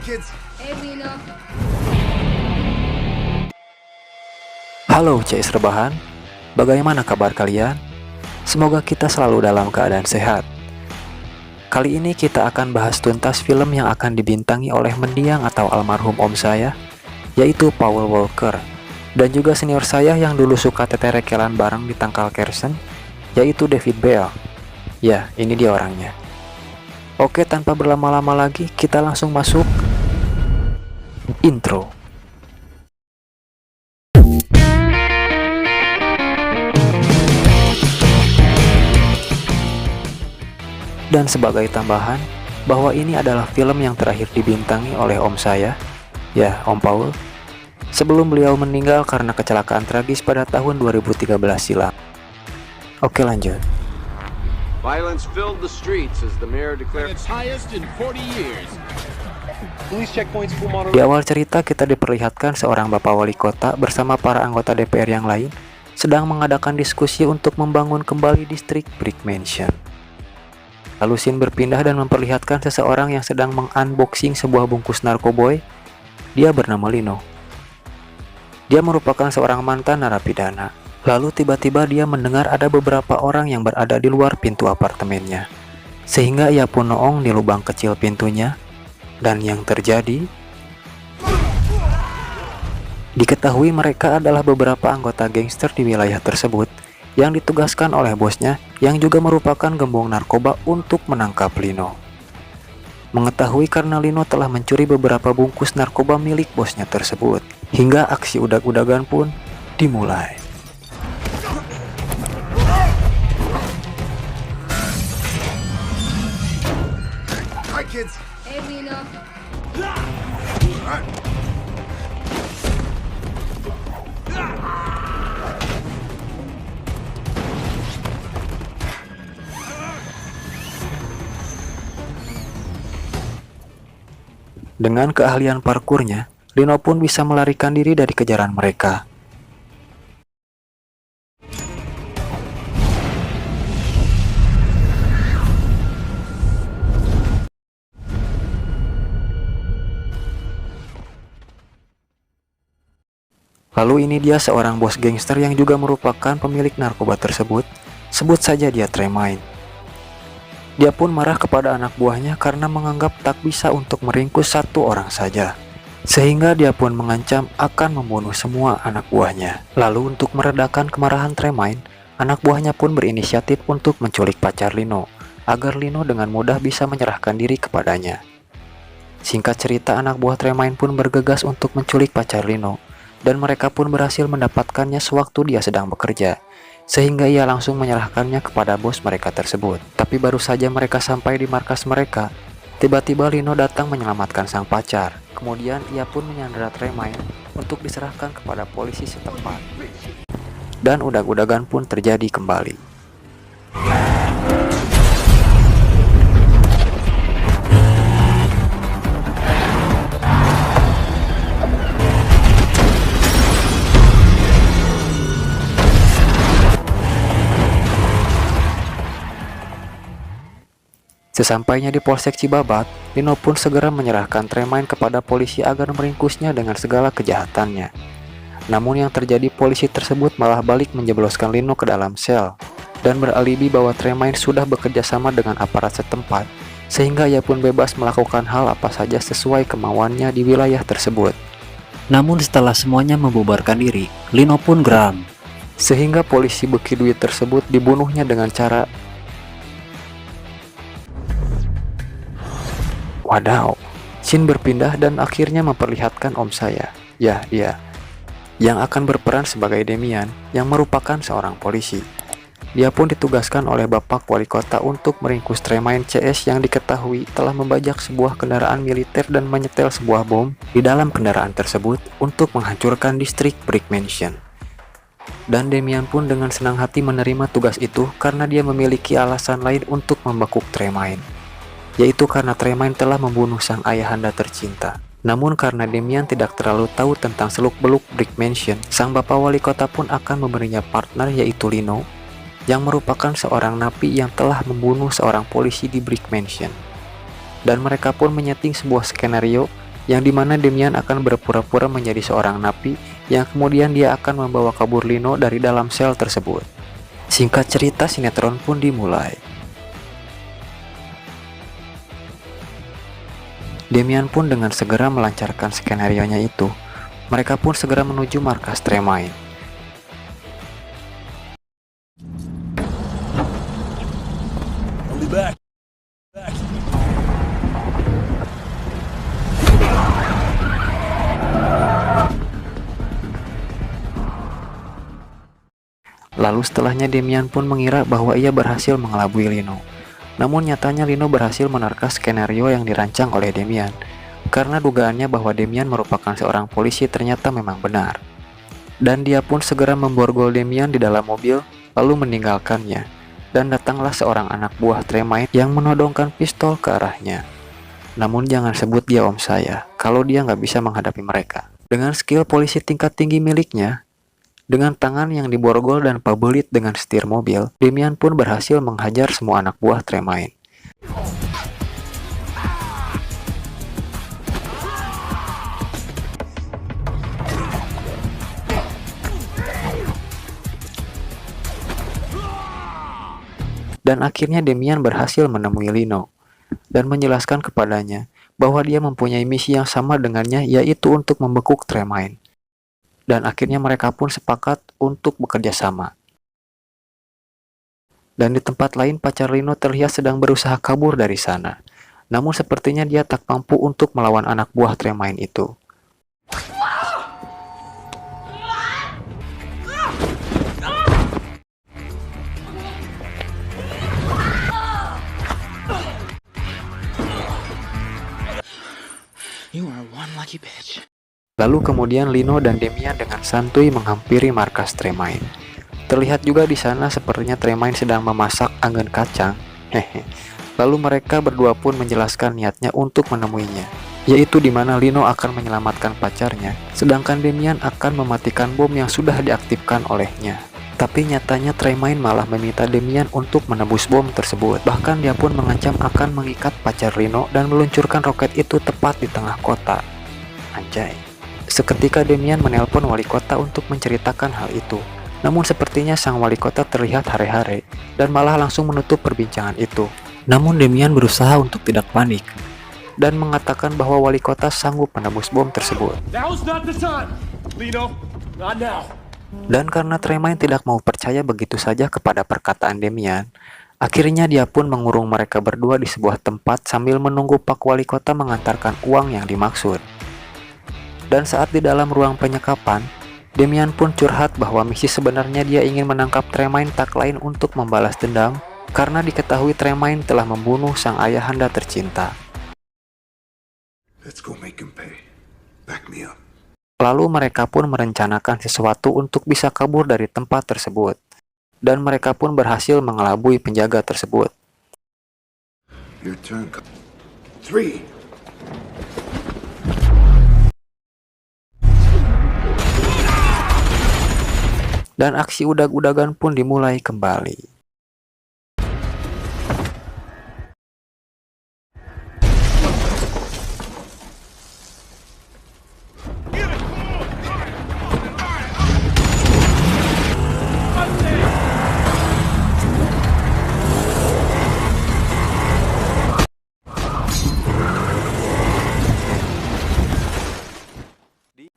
kids. Hey, Lino. Halo CS Rebahan, bagaimana kabar kalian? Semoga kita selalu dalam keadaan sehat. Kali ini kita akan bahas tuntas film yang akan dibintangi oleh mendiang atau almarhum om saya, yaitu Paul Walker, dan juga senior saya yang dulu suka teterekelan bareng di Tangkal Kersen, yaitu David Bell. Ya, ini dia orangnya. Oke, tanpa berlama-lama lagi, kita langsung masuk intro. Dan sebagai tambahan, bahwa ini adalah film yang terakhir dibintangi oleh om saya, ya Om Paul, sebelum beliau meninggal karena kecelakaan tragis pada tahun 2013 silam. Oke, lanjut. Violence filled the streets as the mayor declared Its highest in 40 years. Police checkpoints full model. Di awal cerita kita diperlihatkan seorang bapak wali kota bersama para anggota DPR yang lain sedang mengadakan diskusi untuk membangun kembali distrik Brick Mansion. Lalu scene berpindah dan memperlihatkan seseorang yang sedang mengunboxing sebuah bungkus narkoboy. Dia bernama Lino. Dia merupakan seorang mantan narapidana. Lalu tiba-tiba dia mendengar ada beberapa orang yang berada di luar pintu apartemennya. Sehingga ia pun noong di lubang kecil pintunya. Dan yang terjadi, diketahui mereka adalah beberapa anggota gangster di wilayah tersebut yang ditugaskan oleh bosnya yang juga merupakan gembong narkoba untuk menangkap Lino. Mengetahui karena Lino telah mencuri beberapa bungkus narkoba milik bosnya tersebut, hingga aksi udag-udagan pun dimulai. Hi, kids. Hey, Lino. Dengan keahlian parkurnya, Lino pun bisa melarikan diri dari kejaran mereka. Lalu ini dia seorang bos gangster yang juga merupakan pemilik narkoba tersebut. Sebut saja dia Tremaine. Dia pun marah kepada anak buahnya karena menganggap tak bisa untuk meringkus satu orang saja. Sehingga dia pun mengancam akan membunuh semua anak buahnya. Lalu untuk meredakan kemarahan Tremaine, anak buahnya pun berinisiatif untuk menculik pacar Lino, agar Lino dengan mudah bisa menyerahkan diri kepadanya. Singkat cerita, anak buah Tremaine pun bergegas untuk menculik pacar Lino, dan mereka pun berhasil mendapatkannya sewaktu dia sedang bekerja. Sehingga ia langsung menyerahkannya kepada bos mereka tersebut. Tapi baru saja mereka sampai di markas mereka, tiba-tiba Lino datang menyelamatkan sang pacar. Kemudian ia pun menyandera Tremaine untuk diserahkan kepada polisi setempat. Dan udag-udagan pun terjadi kembali. Sesampainya di Polsek Cibabat, Lino pun segera menyerahkan Tremaine kepada polisi agar meringkusnya dengan segala kejahatannya. Namun yang terjadi, polisi tersebut malah balik menjebloskan Lino ke dalam sel dan beralibi bahwa Tremaine sudah bekerja sama dengan aparat setempat, sehingga ia pun bebas melakukan hal apa saja sesuai kemauannya di wilayah tersebut. Namun setelah semuanya membubarkan diri, Lino pun geram, sehingga polisi beki duit tersebut dibunuhnya dengan cara wadaw. Scene berpindah dan akhirnya memperlihatkan om saya, ya dia, yang akan berperan sebagai Demian, yang merupakan seorang polisi. Dia pun ditugaskan oleh bapak wali kota untuk meringkus Tremaine CS yang diketahui telah membajak sebuah kendaraan militer dan menyetel sebuah bom di dalam kendaraan tersebut untuk menghancurkan distrik Brick Mansion. Dan Demian pun dengan senang hati menerima tugas itu karena dia memiliki alasan lain untuk membekuk Tremaine, yaitu karena Tremaine telah membunuh sang ayahanda tercinta. Namun karena Demian tidak terlalu tahu tentang seluk-beluk Brick Mansion, sang bapak wali kota pun akan memberinya partner yaitu Lino, yang merupakan seorang napi yang telah membunuh seorang polisi di Brick Mansion. Dan mereka pun menyeting sebuah skenario yang dimana Damian akan berpura-pura menjadi seorang napi yang kemudian dia akan membawa kabur Lino dari dalam sel tersebut. Singkat cerita, sinetron pun dimulai. Damian pun dengan segera melancarkan skenario-nya itu. Mereka pun segera menuju markas Tremaine. I'll be back. Lalu setelahnya Damian pun mengira bahwa ia berhasil mengelabui Lino. Namun nyatanya Lino berhasil menerka skenario yang dirancang oleh Damian, karena dugaannya bahwa Damian merupakan seorang polisi ternyata memang benar. Dan dia pun segera memborgol Damian di dalam mobil, lalu meninggalkannya. Dan datanglah seorang anak buah Tremaine yang menodongkan pistol ke arahnya. Namun jangan sebut dia om saya, kalau dia nggak bisa menghadapi mereka. Dengan skill polisi tingkat tinggi miliknya, dengan tangan yang diborgol dan pabelit dengan setir mobil, Damian pun berhasil menghajar semua anak buah Tremaine. Dan akhirnya Damian berhasil menemui Lino dan menjelaskan kepadanya bahwa dia mempunyai misi yang sama dengannya, yaitu untuk membekuk Tremaine. Dan akhirnya mereka pun sepakat untuk bekerja sama. Dan di tempat lain pacar Lino terlihat sedang berusaha kabur dari sana. Namun sepertinya dia tak mampu untuk melawan anak buah Tremaine itu. You are one lucky bitch. Lalu kemudian Lino dan Damian dengan santuy menghampiri markas Tremaine. Terlihat juga di sana sepertinya Tremaine sedang memasak angin kacang. Hehe. Lalu mereka berdua pun menjelaskan niatnya untuk menemuinya, yaitu di mana Lino akan menyelamatkan pacarnya, sedangkan Damian akan mematikan bom yang sudah diaktifkan olehnya. Tapi nyatanya Tremaine malah meminta Damian untuk menebus bom tersebut. Bahkan dia pun mengancam akan mengikat pacar Lino dan meluncurkan roket itu tepat di tengah kota. Anjay. Seketika Damian menelpon wali kota untuk menceritakan hal itu. Namun sepertinya sang wali kota terlihat hare-hare dan malah langsung menutup perbincangan itu. Namun Damian berusaha untuk tidak panik dan mengatakan bahwa wali kota sanggup menebus bom tersebut. Now's not the time, Lino. Not now. Dan karena Tremaine tidak mau percaya begitu saja kepada perkataan Damian, akhirnya dia pun mengurung mereka berdua di sebuah tempat sambil menunggu Pak Wali Kota mengantarkan uang yang dimaksud. Dan saat di dalam ruang penyekapan, Damian pun curhat bahwa misi sebenarnya dia ingin menangkap Tremaine tak lain untuk membalas dendam karena diketahui Tremaine telah membunuh sang ayahanda tercinta. Let's go make him pay. Back me up. Lalu mereka pun merencanakan sesuatu untuk bisa kabur dari tempat tersebut. Dan mereka pun berhasil mengelabui penjaga tersebut. Your turn. 3. Dan aksi udag-udagan pun dimulai kembali.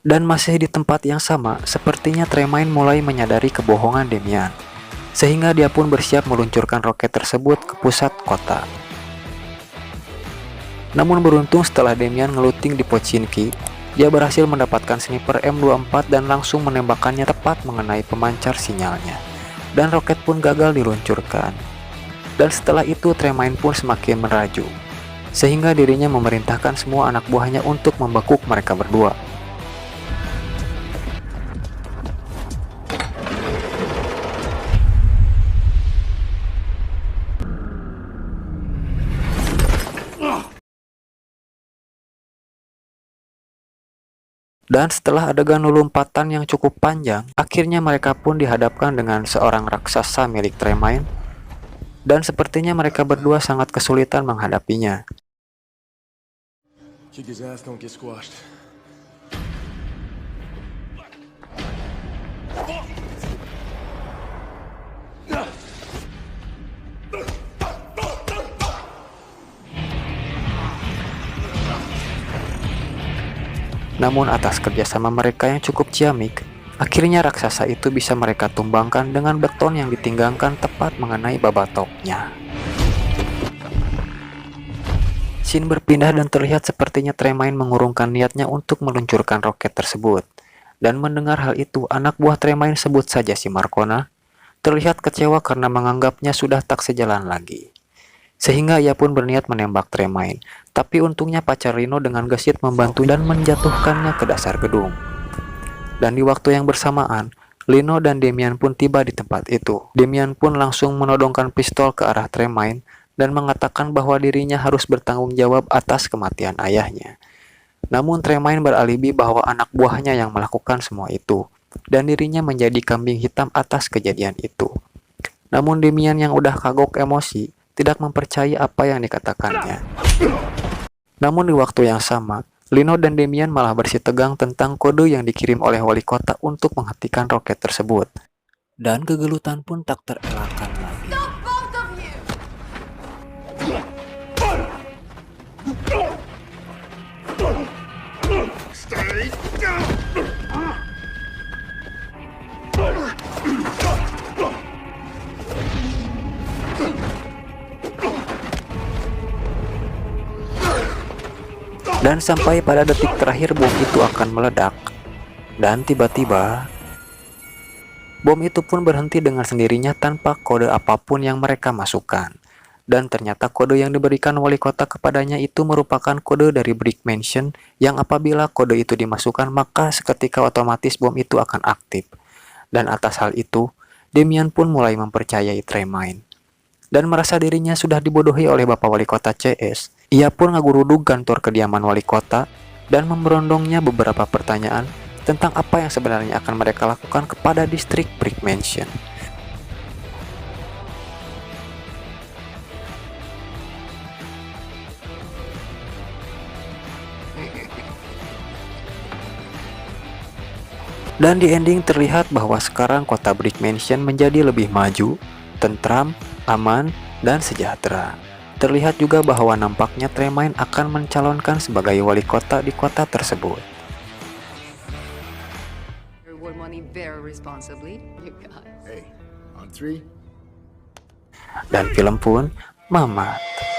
Dan masih di tempat yang sama, sepertinya Tremaine mulai menyadari kebohongan Damian, sehingga dia pun bersiap meluncurkan roket tersebut ke pusat kota. Namun beruntung setelah Damian ngeluting di Pochinki, dia berhasil mendapatkan sniper M24 dan langsung menembakkannya tepat mengenai pemancar sinyalnya. Dan roket pun gagal diluncurkan. Dan setelah itu Tremaine pun semakin meraju, sehingga dirinya memerintahkan semua anak buahnya untuk membekuk mereka berdua. Dan setelah adegan lompatan yang cukup panjang, akhirnya mereka pun dihadapkan dengan seorang raksasa milik Tremaine. Dan sepertinya mereka berdua sangat kesulitan menghadapinya. Think his ass don't get squashed. Namun atas kerjasama mereka yang cukup ciamik, akhirnya raksasa itu bisa mereka tumbangkan dengan beton yang ditinggangkan tepat mengenai babatoknya. Scene berpindah dan terlihat sepertinya Tremaine mengurungkan niatnya untuk meluncurkan roket tersebut. Dan mendengar hal itu, anak buah Tremaine, sebut saja si Marcona, terlihat kecewa karena menganggapnya sudah tak sejalan lagi. Sehingga ia pun berniat menembak Tremaine, tapi untungnya pacar Rino dengan gesit membantu dan menjatuhkannya ke dasar gedung. Dan di waktu yang bersamaan, Lino dan Damian pun tiba di tempat itu. Damian pun langsung menodongkan pistol ke arah Tremaine dan mengatakan bahwa dirinya harus bertanggung jawab atas kematian ayahnya. Namun Tremaine beralibi bahwa anak buahnya yang melakukan semua itu, dan dirinya menjadi kambing hitam atas kejadian itu. Namun Damian yang udah kagok emosi, tidak mempercayai apa yang dikatakannya. Namun di waktu yang sama, Lino dan Damian malah bersitegang tentang kode yang dikirim oleh wali kota untuk menghentikan roket tersebut. Dan kegelutan pun tak terelakkan lagi. Dan sampai pada detik terakhir bom itu akan meledak. Dan tiba-tiba bom itu pun berhenti dengan sendirinya tanpa kode apapun yang mereka masukkan. Dan ternyata kode yang diberikan wali kota kepadanya itu merupakan kode dari Brick Mansion yang apabila kode itu dimasukkan maka seketika otomatis bom itu akan aktif. Dan atas hal itu, Damian pun mulai mempercayai Tremaine. Dan merasa dirinya sudah dibodohi oleh Bapak Wali Kota CS, ia pun ngagurudug kantor kediaman wali kota dan memberondongnya beberapa pertanyaan tentang apa yang sebenarnya akan mereka lakukan kepada distrik Brick Mansion. Dan di ending terlihat bahwa sekarang kota Brick Mansion menjadi lebih maju, tentram, aman, dan sejahtera. Terlihat juga bahwa nampaknya Tremaine akan mencalonkan sebagai wali kota di kota tersebut. Reward money very responsibly, you guys. Hey, on 3. Dan film pun mamat.